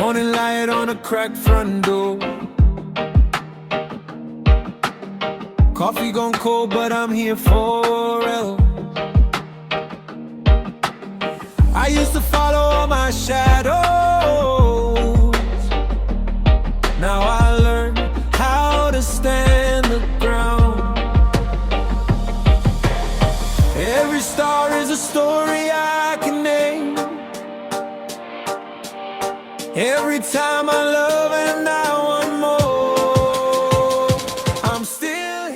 Morning light on a cracked front door. Coffee gone cold, but I'm here forever. I used to follow all my shadows. Now I learn how to stand the ground. Every star is a story I can name. Every time I love